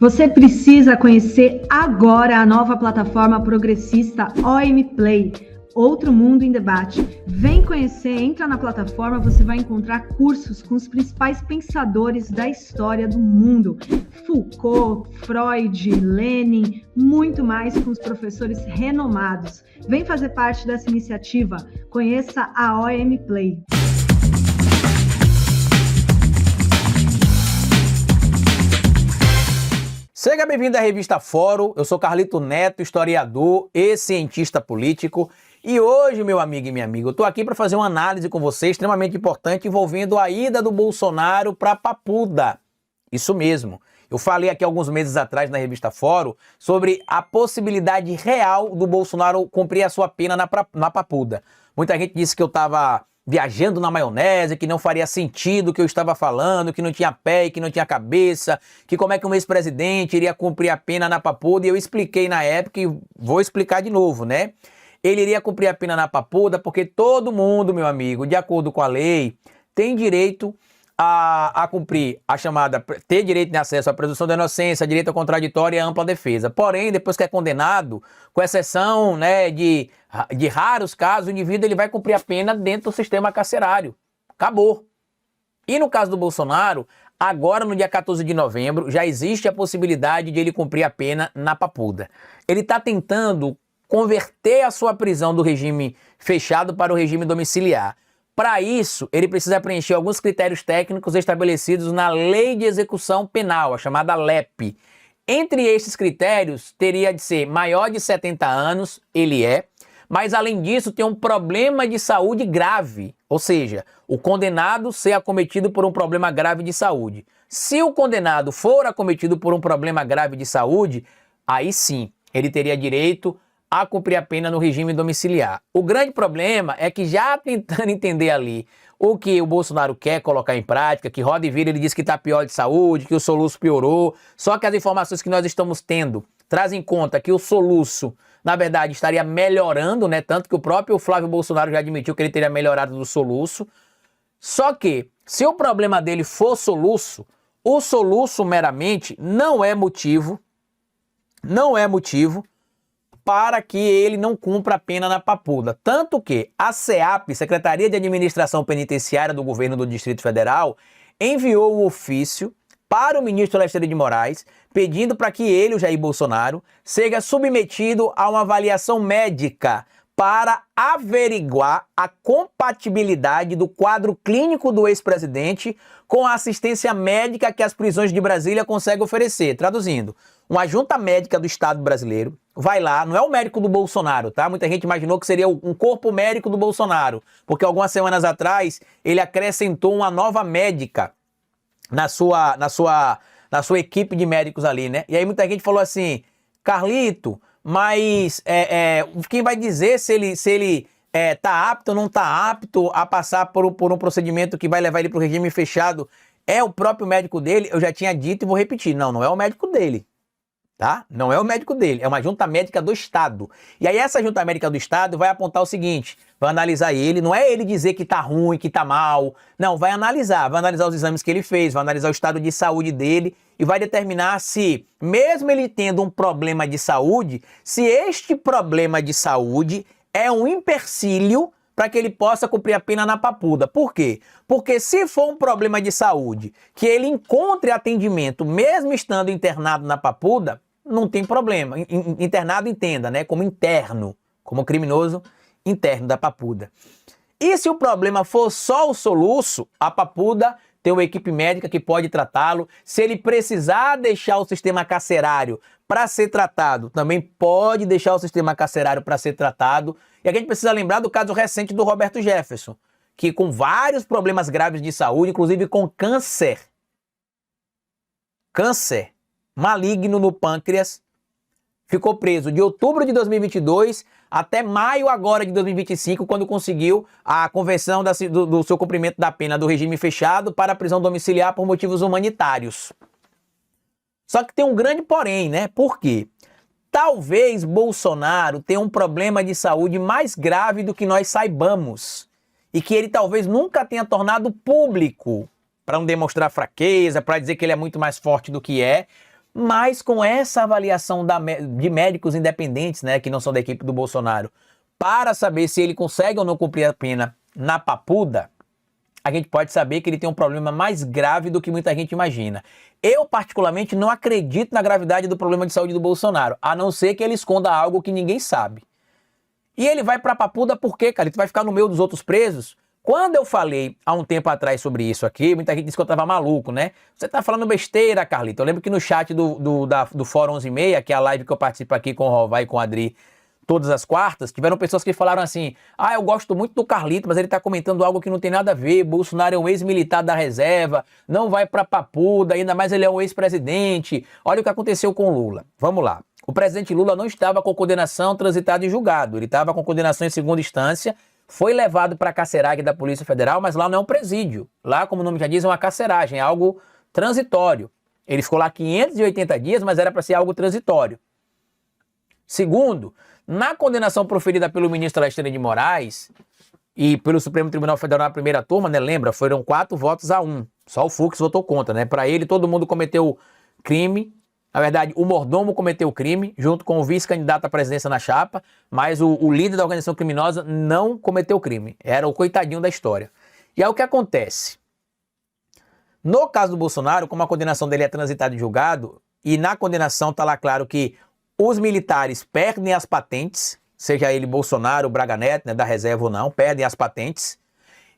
Você precisa conhecer agora a nova plataforma progressista OM Play, Outro Mundo em Debate. Vem conhecer, entra na plataforma, você vai encontrar cursos com os principais pensadores da história do mundo. Foucault, Freud, Lenin, muito mais com os professores renomados. Vem fazer parte dessa iniciativa. Conheça a OM Play. Seja bem-vindo à Revista Fórum, eu sou Carlito Neto, historiador e cientista político. E hoje, meu amigo e minha amiga, eu estou aqui para fazer uma análise com você extremamente importante envolvendo a ida do Bolsonaro para Papuda. Isso mesmo. Eu falei aqui alguns meses atrás na Revista Fórum sobre a possibilidade real do Bolsonaro cumprir a sua pena na Papuda. Muita gente disse que eu estava viajando na maionese, que não faria sentido o que eu estava falando, que não tinha pé e que não tinha cabeça, que como é que um ex-presidente iria cumprir a pena na Papuda, e eu expliquei na época e vou explicar de novo, né? Ele iria cumprir a pena na Papuda porque todo mundo, meu amigo, de acordo com a lei, tem direito a cumprir a chamada, ter direito de acesso à presunção da inocência, direito à contraditória e à ampla defesa. Porém, depois que é condenado, com exceção, né, de raros casos, o indivíduo ele vai cumprir a pena dentro do sistema carcerário. Acabou. E no caso do Bolsonaro, agora no dia 14 de novembro, já existe a possibilidade de ele cumprir a pena na Papuda. Ele está tentando converter a sua prisão do regime fechado para o regime domiciliar. Para isso, ele precisa preencher alguns critérios técnicos estabelecidos na Lei de Execução Penal, a chamada LEP. Entre estes critérios, teria de ser maior de 70 anos, ele é, mas além disso tem um problema de saúde grave, ou seja, o condenado ser acometido por um problema grave de saúde. Se o condenado for acometido por um problema grave de saúde, aí sim, ele teria direito a cumprir a pena no regime domiciliar. O grande problema é que já tentando entender ali o que o Bolsonaro quer colocar em prática, que roda e vira, ele diz que está pior de saúde, que o soluço piorou, só que as informações que nós estamos tendo trazem em conta que o soluço, na verdade, estaria melhorando, né? Tanto que o próprio Flávio Bolsonaro já admitiu que ele teria melhorado do soluço. Só que, se o problema dele for soluço, o soluço meramente não é motivo para que ele não cumpra a pena na Papuda. Tanto que a SEAP, Secretaria de Administração Penitenciária do Governo do Distrito Federal, enviou um ofício para o ministro Alexandre de Moraes, pedindo para que ele, o Jair Bolsonaro, seja submetido a uma avaliação médica para averiguar a compatibilidade do quadro clínico do ex-presidente com a assistência médica que as prisões de Brasília conseguem oferecer. Traduzindo, uma junta médica do Estado brasileiro vai lá, não é o médico do Bolsonaro, tá? Muita gente imaginou que seria um corpo médico do Bolsonaro, porque algumas semanas atrás ele acrescentou uma nova médica na sua equipe de médicos ali, né? E aí muita gente falou assim, Carlito, mas quem vai dizer se ele tá apto ou não tá apto a passar por um procedimento que vai levar ele para o regime fechado? É o próprio médico dele? Eu já tinha dito e vou repetir, não é o médico dele. Tá? Não é o médico dele, é uma junta médica do Estado. E aí essa junta médica do Estado vai apontar o seguinte, vai analisar ele, não é ele dizer que tá ruim, que tá mal, não, vai analisar os exames que ele fez, vai analisar o estado de saúde dele e vai determinar se, mesmo ele tendo um problema de saúde, se este problema de saúde é um empecilho para que ele possa cumprir a pena na Papuda. Por quê? Porque se for um problema de saúde, que ele encontre atendimento mesmo estando internado na Papuda, não tem problema. Internado, entenda, né? Como interno, como criminoso interno da Papuda. E se o problema for só o soluço, a Papuda tem uma equipe médica que pode tratá-lo. Se ele precisar deixar o sistema carcerário para ser tratado, também pode deixar o sistema carcerário para ser tratado. E a gente precisa lembrar do caso recente do Roberto Jefferson, que com vários problemas graves de saúde, inclusive com câncer maligno no pâncreas, ficou preso de outubro de 2022 até maio agora de 2025, quando conseguiu a conversão do seu cumprimento da pena do regime fechado para a prisão domiciliar por motivos humanitários. Só que tem um grande porém, né? Por quê? Talvez Bolsonaro tenha um problema de saúde mais grave do que nós saibamos e que ele talvez nunca tenha tornado público, para não demonstrar fraqueza, para dizer que ele é muito mais forte do que é, Mas com essa avaliação de médicos independentes, né, que não são da equipe do Bolsonaro, para saber se ele consegue ou não cumprir a pena na Papuda, a gente pode saber que ele tem um problema mais grave do que muita gente imagina. Eu, particularmente, não acredito na gravidade do problema de saúde do Bolsonaro, a não ser que ele esconda algo que ninguém sabe. E ele vai pra Papuda por quê, cara? Ele vai ficar no meio dos outros presos? Quando eu falei há um tempo atrás sobre isso aqui, muita gente disse que eu tava maluco, né? Você tá falando besteira, Carlito. Eu lembro que no chat do Fórum 11:30, que é a live que eu participo aqui com o Rovai e com o Adri, todas as quartas, tiveram pessoas que falaram assim: ah, eu gosto muito do Carlito, mas ele tá comentando algo que não tem nada a ver. Bolsonaro é um ex-militar da reserva, não vai pra Papuda, ainda mais ele é um ex-presidente. Olha o que aconteceu com o Lula. Vamos lá. O presidente Lula não estava com condenação transitada em julgado, ele estava com condenação em segunda instância, foi levado para a carceragem da Polícia Federal, mas lá não é um presídio. Lá, como o nome já diz, é uma carceragem, é algo transitório. Ele ficou lá 580 dias, mas era para ser algo transitório. Segundo, na condenação proferida pelo ministro Alexandre de Moraes e pelo Supremo Tribunal Federal na primeira turma, né, lembra, foram 4-1. Só o Fux votou contra, né? Para ele, todo mundo cometeu crime. Na verdade, o mordomo cometeu o crime, junto com o vice-candidato à presidência na chapa, mas o líder da organização criminosa não cometeu o crime. Era o coitadinho da história. E aí o que acontece? No caso do Bolsonaro, como a condenação dele é transitada em julgado, e na condenação está lá claro que os militares perdem as patentes, seja ele Bolsonaro, Braga Neto, né, da reserva ou não, perdem as patentes.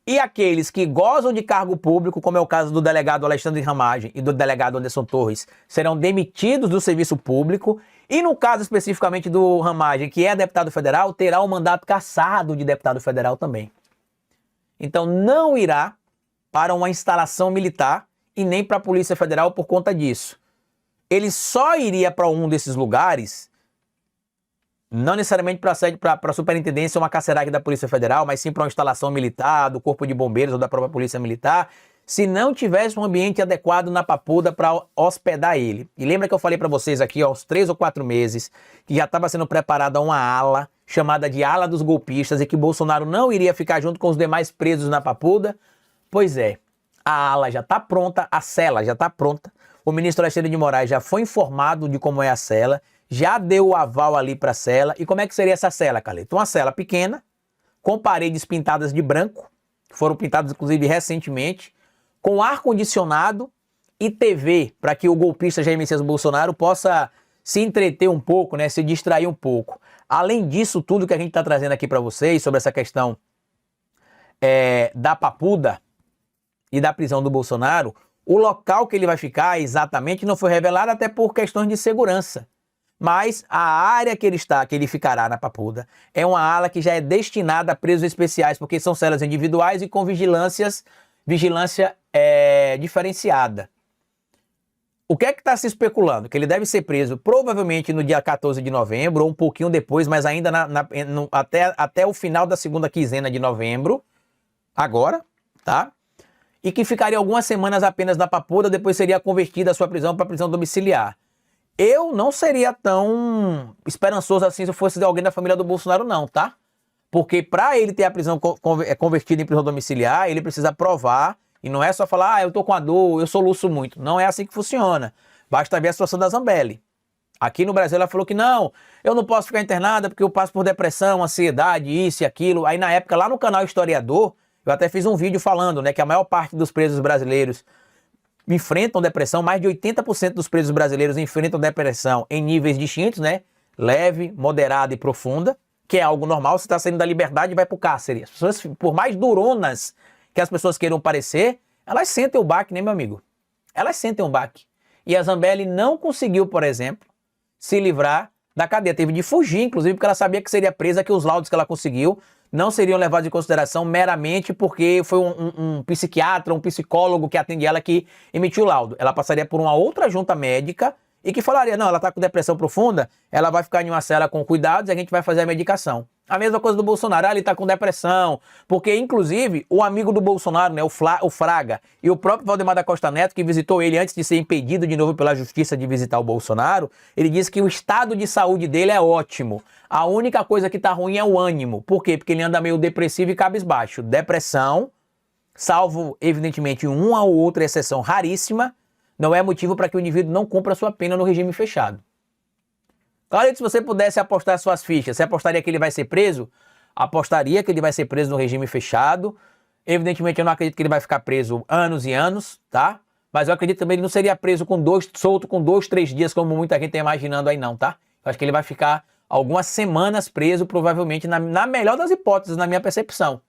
E aqueles que gozam de cargo público, como é o caso do delegado Alexandre Ramagem e do delegado Anderson Torres, serão demitidos do serviço público. E no caso especificamente do Ramagem, que é deputado federal, terá o mandato cassado de deputado federal também. Então não irá para uma instalação militar e nem para a Polícia Federal por conta disso. Ele só iria para um desses lugares, não necessariamente para a superintendência ou uma carceragem da Polícia Federal, mas sim para uma instalação militar, do Corpo de Bombeiros ou da própria Polícia Militar, se não tivesse um ambiente adequado na Papuda para hospedar ele. E lembra que eu falei para vocês aqui, ó, aos 3 ou 4 meses, que já estava sendo preparada uma ala, chamada de ala dos golpistas, e que Bolsonaro não iria ficar junto com os demais presos na Papuda? Pois é, a ala já está pronta, a cela já está pronta, o ministro Alexandre de Moraes já foi informado de como é a cela, já deu o aval ali para a cela. E como é que seria essa cela, Carlito? Uma cela pequena, com paredes pintadas de branco, que foram pintadas inclusive recentemente, com ar-condicionado e TV, para que o golpista Jair Messias Bolsonaro possa se entreter um pouco, né, se distrair um pouco. Além disso, tudo que a gente está trazendo aqui para vocês sobre essa questão da Papuda e da prisão do Bolsonaro, o local que ele vai ficar exatamente não foi revelado, até por questões de segurança. Mas a área que ele ficará na Papuda, é uma ala que já é destinada a presos especiais, porque são celas individuais e com vigilância diferenciada. O que é que está se especulando? Que ele deve ser preso provavelmente no dia 14 de novembro, ou um pouquinho depois, mas ainda até o final da segunda quinzena de novembro, agora, tá? E que ficaria algumas semanas apenas na Papuda, depois seria convertida a sua prisão para prisão domiciliar. Eu não seria tão esperançoso assim se eu fosse de alguém da família do Bolsonaro, não, tá? Porque para ele ter a prisão convertida em prisão domiciliar, ele precisa provar, e não é só falar, ah, eu tô com a dor, eu soluço muito. Não é assim que funciona. Basta ver a situação da Zambelli. Aqui no Brasil ela falou que não, eu não posso ficar internada porque eu passo por depressão, ansiedade, isso e aquilo. Aí na época, lá no canal Historiador, eu até fiz um vídeo falando, né, que a maior parte dos presos brasileiros enfrentam depressão, mais de 80% dos presos brasileiros enfrentam depressão em níveis distintos, né? Leve, moderada e profunda, que é algo normal. Você está saindo da liberdade e vai para o cárcere. As pessoas, por mais duronas que as pessoas queiram parecer, elas sentem o baque, né, meu amigo? Elas sentem um baque. E a Zambelli não conseguiu, por exemplo, se livrar da cadeia. Teve de fugir, inclusive, porque ela sabia que seria presa, que os laudos que ela conseguiu não seriam levados em consideração meramente porque foi um psiquiatra, um psicólogo que atende ela que emitiu o laudo. Ela passaria por uma outra junta médica e que falaria, não, ela está com depressão profunda, ela vai ficar em uma cela com cuidados e a gente vai fazer a medicação. A mesma coisa do Bolsonaro, ele está com depressão, porque inclusive o amigo do Bolsonaro, né, o Fraga, e o próprio Valdemar da Costa Neto, que visitou ele antes de ser impedido de novo pela justiça de visitar o Bolsonaro, ele disse que o estado de saúde dele é ótimo. A única coisa que está ruim é o ânimo. Por quê? Porque ele anda meio depressivo e cabisbaixo. Depressão, salvo evidentemente uma ou outra exceção raríssima, não é motivo para que o indivíduo não cumpra sua pena no regime fechado. Claro que se você pudesse apostar suas fichas, você apostaria que ele vai ser preso? Apostaria que ele vai ser preso no regime fechado. Evidentemente, eu não acredito que ele vai ficar preso anos e anos, tá? Mas eu acredito também que ele não seria preso solto com 2, 3 dias, como muita gente está imaginando aí não, tá? Eu acho que ele vai ficar algumas semanas preso, provavelmente, na melhor das hipóteses, na minha percepção,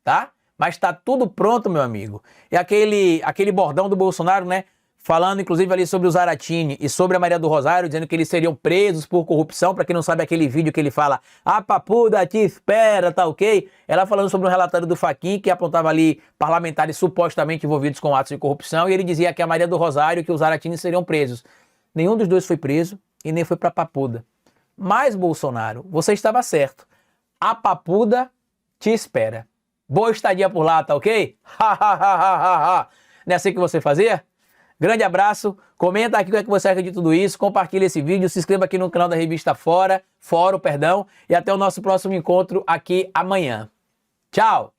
tá? Mas tá tudo pronto, meu amigo. E aquele bordão do Bolsonaro, né? Falando, inclusive, ali sobre o Zaratini e sobre a Maria do Rosário, dizendo que eles seriam presos por corrupção. Para quem não sabe, aquele vídeo que ele fala, a papuda te espera, tá ok? Ela falando sobre um relatório do Fachin, que apontava ali parlamentares supostamente envolvidos com atos de corrupção, e ele dizia que a Maria do Rosário e que o Zaratini seriam presos. Nenhum dos dois foi preso e nem foi pra papuda. Mas, Bolsonaro, você estava certo. A papuda te espera. Boa estadia por lá, tá ok? Não é assim que você fazia? Grande abraço, comenta aqui o que é que você acha de tudo isso, compartilha esse vídeo, se inscreva aqui no canal da Revista Fórum, e até o nosso próximo encontro aqui amanhã. Tchau!